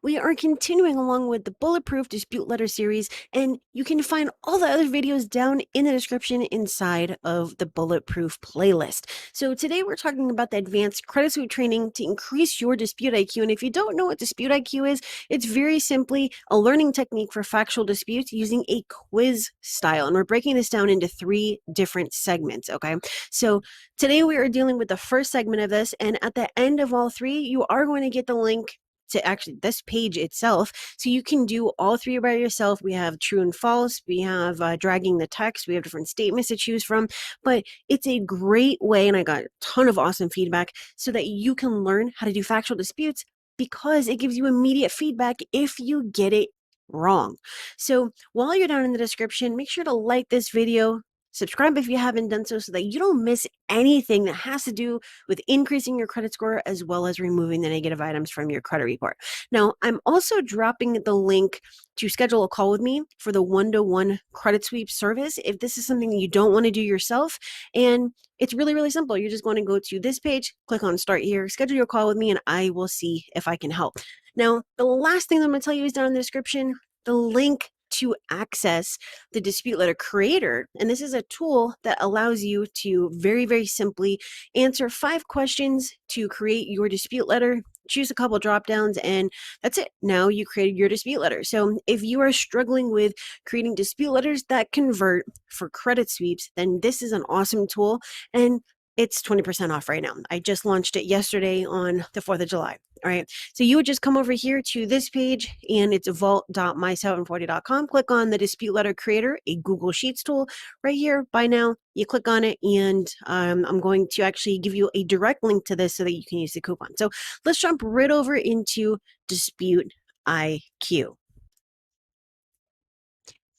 We are continuing along with the Bulletproof Dispute Letter series, and you can find all the other videos down in the description inside of the Bulletproof playlist. So today we're talking about the advanced credit suite training to increase your dispute IQ. And if you don't know what dispute IQ is, it's very simply a learning technique for factual disputes using a quiz style. And we're breaking this down into 3 different segments, okay? So today we are dealing with the first segment of this, and at the end of all 3, you are going to get the link to actually this page itself, so you can do all 3 by yourself. We have true and false, we have dragging the text, we have different statements to choose from, but it's a great way, and I got a ton of awesome feedback, so that you can learn how to do factual disputes because it gives you immediate feedback if you get it wrong. So while you're down in the description, make sure to like this video, subscribe if you haven't done so that you don't miss anything that has to do with increasing your credit score as well as removing the negative items from your credit report. Now, I'm also dropping the link to schedule a call with me for the one-to-one credit sweep service if this is something that you don't want to do yourself. And it's really, really simple. You're just going to go to this page, click on Start Here, schedule your call with me, and I will see if I can help. Now, the last thing that I'm going to tell you is down in the description, the link to access the dispute letter creator. And this is a tool that allows you to very, very simply answer 5 questions to create your dispute letter, choose a couple drop downs, and that's it. Now you created your dispute letter. So if you are struggling with creating dispute letters that convert for credit sweeps, then this is an awesome tool. And it's 20% off right now. I just launched it yesterday on the 4th of July. All right. So you would just come over here to this page, and it's vault.my740.com. Click on the dispute letter creator, a Google Sheets tool right here. By now, you click on it, and I'm going to actually give you a direct link to this so that you can use the coupon. So let's jump right over into DisputeIQ.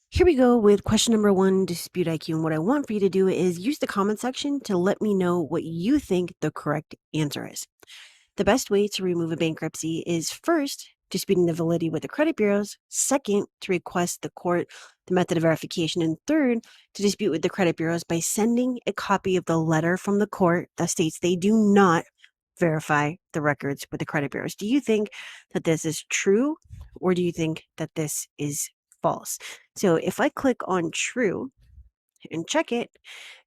Here we go with question number 1, dispute IQ. And what I want for you to do is use the comment section to let me know what you think the correct answer is. The best way to remove a bankruptcy is first, disputing the validity with the credit bureaus, second, to request the court the method of verification, and third, to dispute with the credit bureaus by sending a copy of the letter from the court that states they do not verify the records with the credit bureaus. Do you think that this is true, or do you think that this is false? So if I click on true and check it,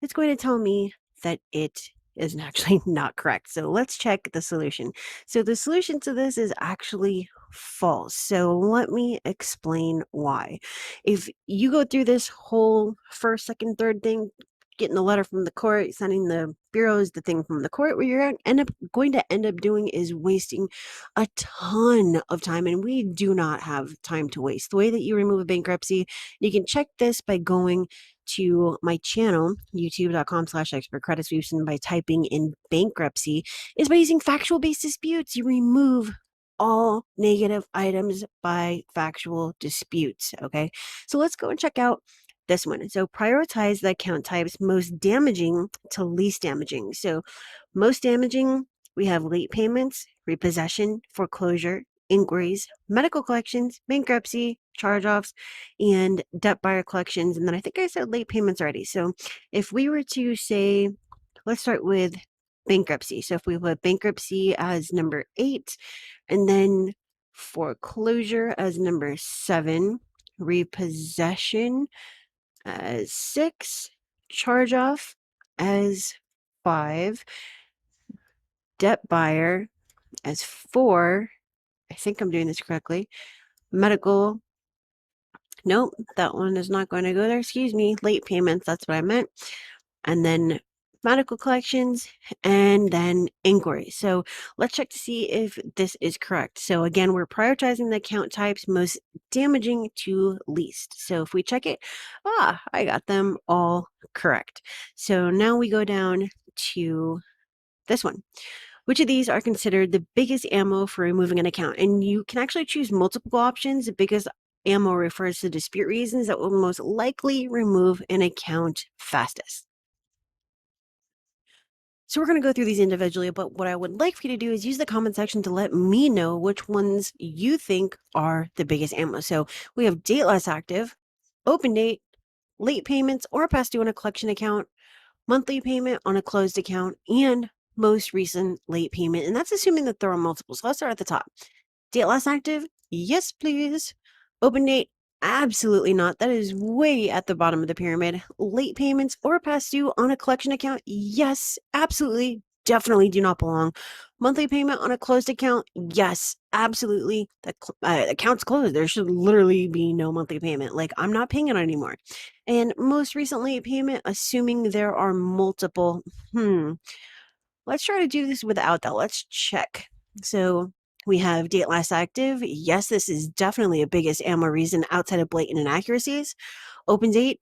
it's going to tell me that it is actually not correct. So let's check the solution. So the solution to this is actually false. So let me explain why. If you go through this whole first, second, third thing, getting the letter from the court, sending the bureaus the thing from the court, what you're going to end up doing is wasting a ton of time, and we do not have time to waste. The way that you remove a bankruptcy, you can check this by going to my channel, youtube.com/expert credit sweeps, and by typing in bankruptcy, is by using factual based disputes. You remove all negative items by factual disputes. Okay, so let's go and check out this one. So prioritize the account types most damaging to least damaging. So most damaging, we have late payments, repossession, foreclosure, inquiries, medical collections, bankruptcy, charge-offs, and debt buyer collections. And then I think I said late payments already. So if we were to say, let's start with bankruptcy. So if we put bankruptcy as number 8, and then foreclosure as number 7, repossession as 6, charge off as 5, debt buyer as 4. I think I'm doing this correctly. Medical, nope, that one is not going to go there. Excuse me, late payments, that's what I meant. And then medical collections, and then inquiry. So let's check to see if this is correct. So again, we're prioritizing the account types most damaging to least. So if we check it, I got them all correct. So now we go down to this one. Which of these are considered the biggest ammo for removing an account? And you can actually choose multiple options. The biggest ammo refers to dispute reasons that will most likely remove an account fastest. So we're going to go through these individually, but what I would like for you to do is use the comment section to let me know which ones you think are the biggest ammo. So we have date less active, open date, late payments or past due on a collection account, monthly payment on a closed account, and most recent late payment. And that's assuming that there are multiple. So let's start at the top. Date less active, Yes, please. Open date? Absolutely not. That is way at the bottom of the pyramid. Late payments or past due on a collection account? Yes, absolutely. Definitely do not belong. Monthly payment on a closed account? Yes, absolutely. The account's closed. There should literally be no monthly payment. Like, I'm not paying it anymore. And most recently, payment, assuming there are multiple. Let's try to do this without that. Let's check. So we have date last active. Yes, this is definitely a biggest ammo reason outside of blatant inaccuracies. Open date.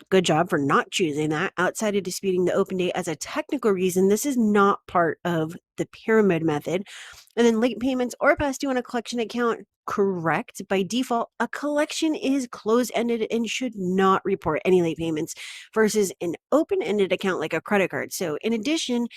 Good job for not choosing that. Outside of disputing the open date as a technical reason, this is not part of the pyramid method. And then late payments or past due on a collection account, correct. By default, a collection is closed-ended and should not report any late payments versus an open-ended account like a credit card. So in addition,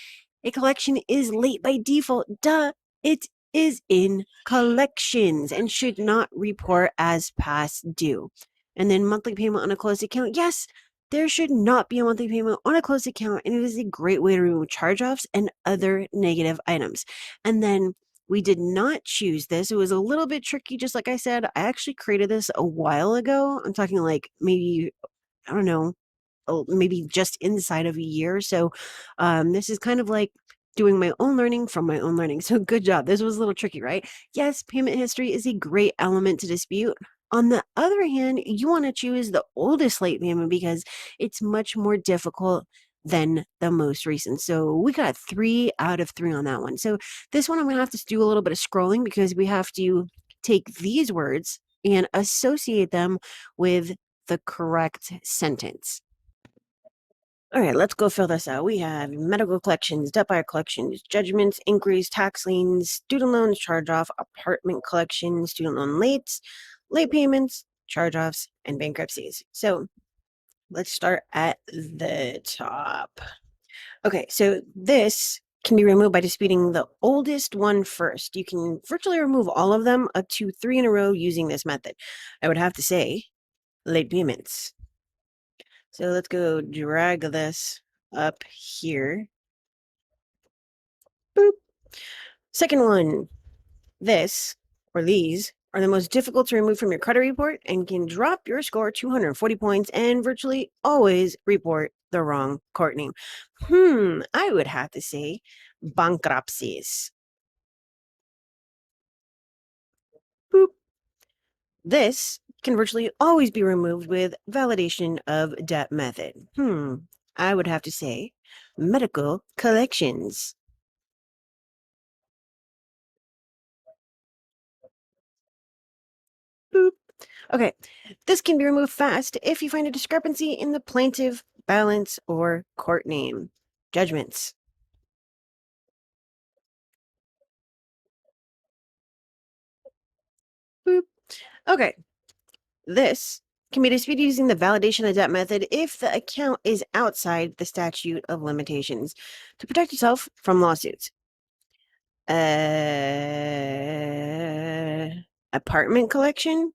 a collection is late by default. Duh, it is in collections and should not report as past due. And then monthly payment on a closed account. Yes, there should not be a monthly payment on a closed account, and it is a great way to remove charge-offs and other negative items. And then we did not choose this. It was a little bit tricky, just like I said. I actually created this a while ago. I'm talking like maybe, I don't know, maybe just inside of a year. So this is kind of like doing my own learning from my own learning. So good job. This was a little tricky, right? Yes, payment history is a great element to dispute. On the other hand, you want to choose the oldest late payment because it's much more difficult than the most recent. So we got 3 out of 3 on that one. So this one I'm going to have to do a little bit of scrolling because we have to take these words and associate them with the correct sentence. All right, let's go fill this out. We have medical collections, debt buyer collections, judgments, inquiries, tax liens, student loans, charge off, apartment collections, student loan late payments, charge offs, and bankruptcies. So let's start at the top. Okay, so this can be removed by disputing the oldest one first. You can virtually remove all of them up to 3 in a row using this method. I would have to say late payments. So let's go drag this up here. Boop. Second one, this or these are the most difficult to remove from your credit report and can drop your score 240 points and virtually always report the wrong court name. I would have to say bankruptcies. Boop. This can virtually always be removed with validation of debt method. I would have to say medical collections. Boop. Okay, this can be removed fast if you find a discrepancy in the plaintiff, balance, or court name. Judgments. Boop. Okay, this can be disputed using the validation of debt method if the account is outside the statute of limitations to protect yourself from lawsuits. Apartment collection?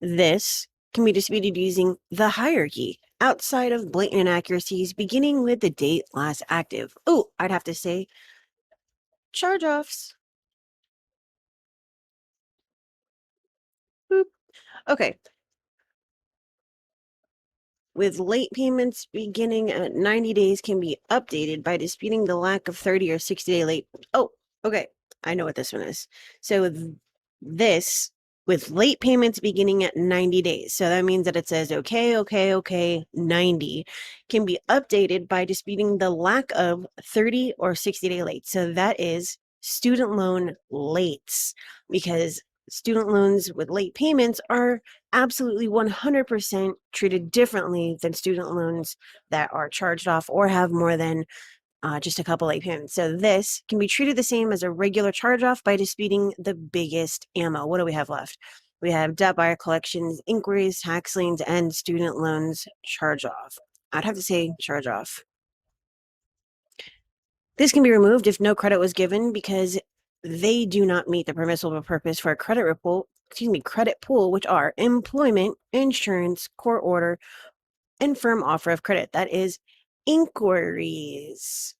This can be disputed using the hierarchy outside of blatant inaccuracies, beginning with the date last active. Oh, I'd have to say charge offs. Boop. Okay. With late payments beginning at 90 days can be updated by disputing the lack of 30 or 60-day late. Oh, okay. I know what this one is. So this with late payments beginning at 90 days. So that means that it says, okay, 90 can be updated by disputing the lack of 30 or 60-day late. So that is student loan lates because student loans with late payments are absolutely 100% treated differently than student loans that are charged off or have more than just a couple late payments. So this can be treated the same as a regular charge off by disputing the biggest ammo. What do we have left? We have debt buyer collections, inquiries, tax liens, and student loans charge off. I'd have to say charge off. This can be removed if no credit was given because they do not meet the permissible purpose for a credit pool, which are employment, insurance, court order, and firm offer of credit. That is inquiries.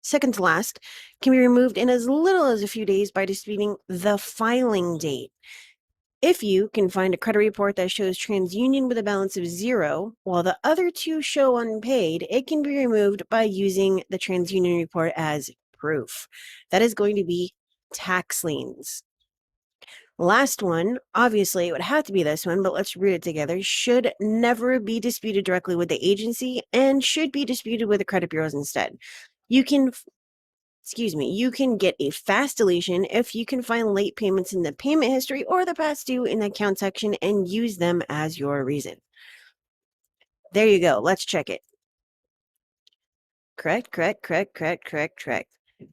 Second to last, can be removed in as little as a few days by disputing the filing date. If you can find a credit report that shows TransUnion with a balance of 0, while the other two show unpaid, it can be removed by using the TransUnion report as proof. That is going to be tax liens. Last one, obviously it would have to be this one, but let's read it together. Should never be disputed directly with the agency and should be disputed with the credit bureaus instead. You can get a fast deletion if you can find late payments in the payment history or the past due in the account section and use them as your reason. There you go. Let's check it. Correct.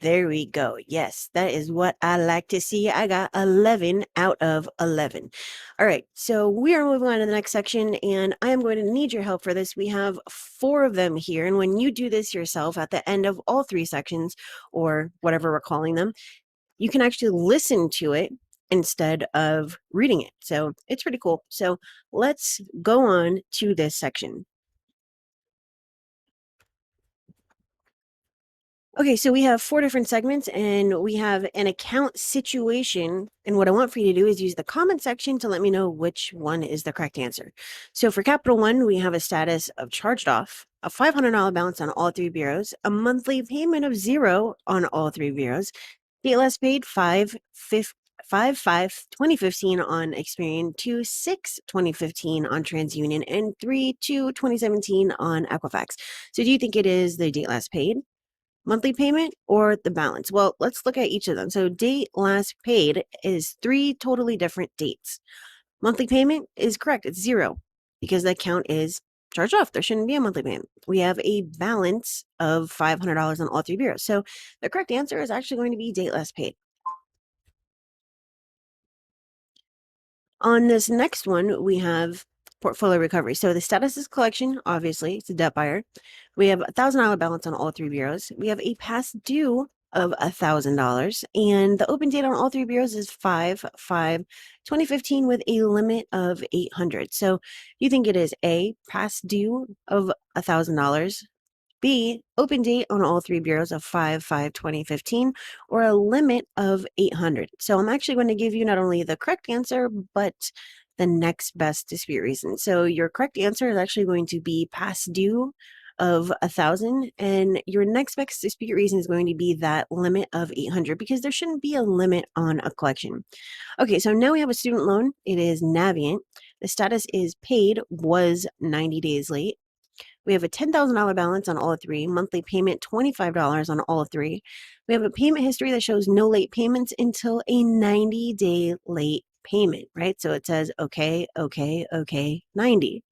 There we go. Yes, that is what I like to see. I got 11 out of 11. All right, so we are moving on to the next section, and I am going to need your help for this. We have 4 of them here, and when you do this yourself at the end of all 3 sections, or whatever we're calling them, you can actually listen to it instead of reading it. So it's pretty cool. So let's go on to this section. Okay, so we have 4 different segments and we have an account situation. And what I want for you to do is use the comment section to let me know which one is the correct answer. So for Capital One, we have a status of charged off, a $500 balance on all 3 bureaus, a monthly payment of 0 on all 3 bureaus, date last paid 5/5/2015 on Experian, 2/6/2015 on TransUnion, and 3/2/2017 on Equifax. So do you think it is the date last paid, monthly payment, or the balance? Well, let's look at each of them. So date last paid is 3 totally different dates. Monthly payment is correct. It's 0 because the account is charged off. There shouldn't be a monthly payment. We have a balance of $500 on all 3 bureaus. So the correct answer is actually going to be date last paid. On this next one, we have portfolio recovery. So the status is collection, obviously, it's a debt buyer. We have a $1,000 balance on all 3 bureaus. We have a past due of $1,000, and the open date on all 3 bureaus is 5/5/2015 with a limit of $800. So you think it is A, past due of $1,000, B, open date on all 3 bureaus of 5/5/2015, or a limit of 800. So I'm actually going to give you not only the correct answer, but the next best dispute reason. So your correct answer is actually going to be past due of 1,000, and your next best dispute reason is going to be that limit of 800 because there shouldn't be a limit on a collection. Okay, so now we have a student loan. It is Navient. The status is paid, was 90 days late. We have a $10,000 balance on all 3, monthly payment $25 on all 3. We have a payment history that shows no late payments until a 90-day late payment, right? So it says, okay, 90.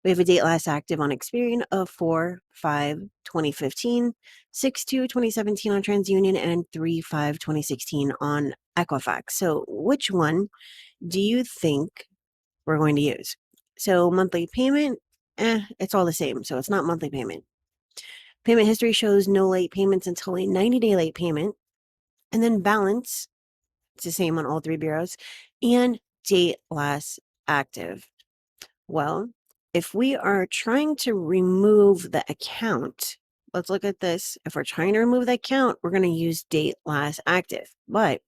We have a date last active on Experian of 4/5/2015, 6/2/2017 on TransUnion, and 3/5/2016 on Equifax. So which one do you think we're going to use? So monthly payment, it's all the same. So it's not monthly payment. Payment history shows no late payments until a 90-day late payment. And then balance, it's the same on all 3 bureaus. And date last active. Well, if we are trying to remove the account, let's look at this. If we're trying to remove the account, we're going to use date last active. But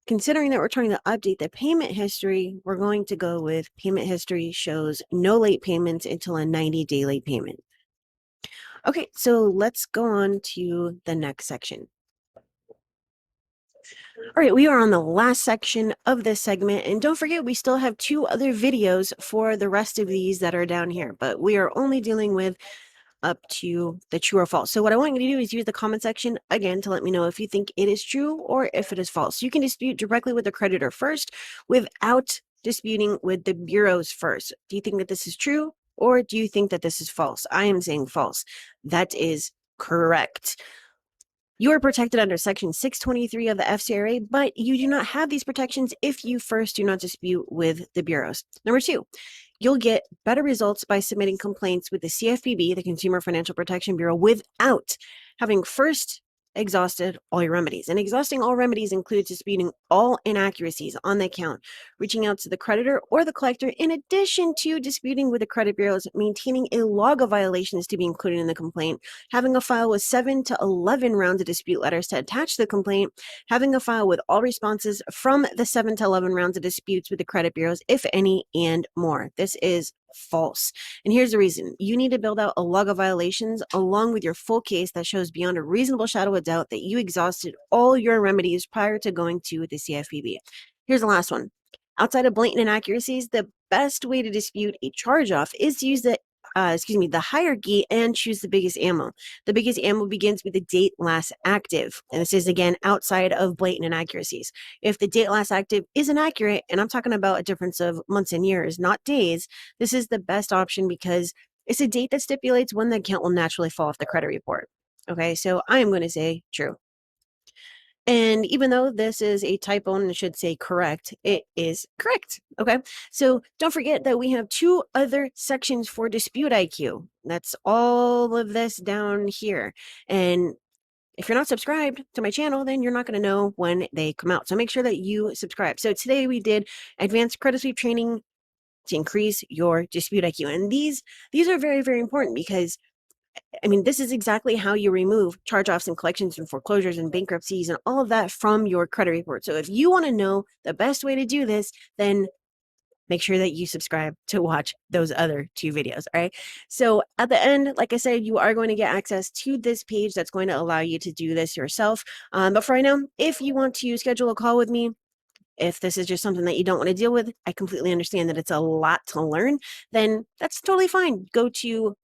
considering that we're trying to update the payment history, we're going to go with payment history shows no late payments until a 90-day late payment. Okay, so let's go on to the next section. All right, we are on the last section of this segment, and don't forget, we still have 2 other videos for the rest of these that are down here, but we are only dealing with up to the true or false. So what I want you to do is use the comment section again to let me know if you think it is true or if it is false. You can dispute directly with the creditor first without disputing with the bureaus first. Do you think that this is true or do you think that this is false? I am saying false. That is correct. You are protected under Section 623 of the FCRA, but you do not have these protections if you first do not dispute with the bureaus. Number 2, you'll get better results by submitting complaints with the CFPB, the Consumer Financial Protection Bureau, without having first exhausted all your remedies. And exhausting all remedies includes disputing all inaccuracies on the account, reaching out to the creditor or the collector, in addition to disputing with the credit bureaus, maintaining a log of violations to be included in the complaint, having a file with 7 to 11 rounds of dispute letters to attach to the complaint, having a file with all responses from the 7 to 11 rounds of disputes with the credit bureaus, if any, and more. This is false. And here's the reason. You need to build out a log of violations along with your full case that shows beyond a reasonable shadow of doubt that you exhausted all your remedies prior to going to the CFPB. Here's the last one. Outside of blatant inaccuracies, the best way to dispute a charge-off is to use the hierarchy and choose the biggest ammo. The biggest ammo begins with the date last active. And this is, again, outside of blatant inaccuracies. If the date last active is inaccurate, and I'm talking about a difference of months and years, not days, this is the best option because it's a date that stipulates when the account will naturally fall off the credit report. Okay, so I am going to say true. And even though this is a typo and it should say correct, it is correct. Okay. So don't forget that we have 2 other sections for DisputeIQ. That's all of this down here. And if you're not subscribed to my channel, then you're not going to know when they come out. So make sure that you subscribe. So today we did advanced credit sweep training to increase your DisputeIQ. And these are very, very important because this is exactly how you remove charge-offs and collections and foreclosures and bankruptcies and all of that from your credit report. So if you want to know the best way to do this, then make sure that you subscribe to watch those other 2 videos, all right? So at the end, like I said, you are going to get access to this page that's going to allow you to do this yourself. But for right now, if you want to schedule a call with me, if this is just something that you don't want to deal with, I completely understand that it's a lot to learn, then that's totally fine. Go to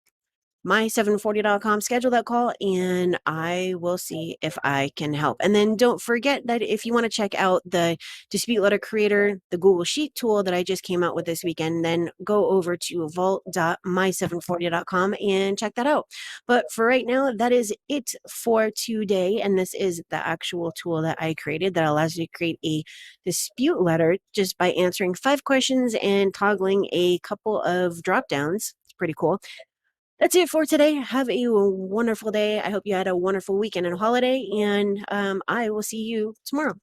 my740.com, schedule that call, and I will see if I can help. And then don't forget that if you want to check out the Dispute Letter Creator, the Google Sheet tool that I just came out with this weekend, then go over to vault.my740.com and check that out. But for right now, that is it for today. And this is the actual tool that I created that allows you to create a dispute letter just by answering 5 questions and toggling a couple of drop downs. It's pretty cool. That's it for today. Have a wonderful day. I hope you had a wonderful weekend and holiday, and I will see you tomorrow.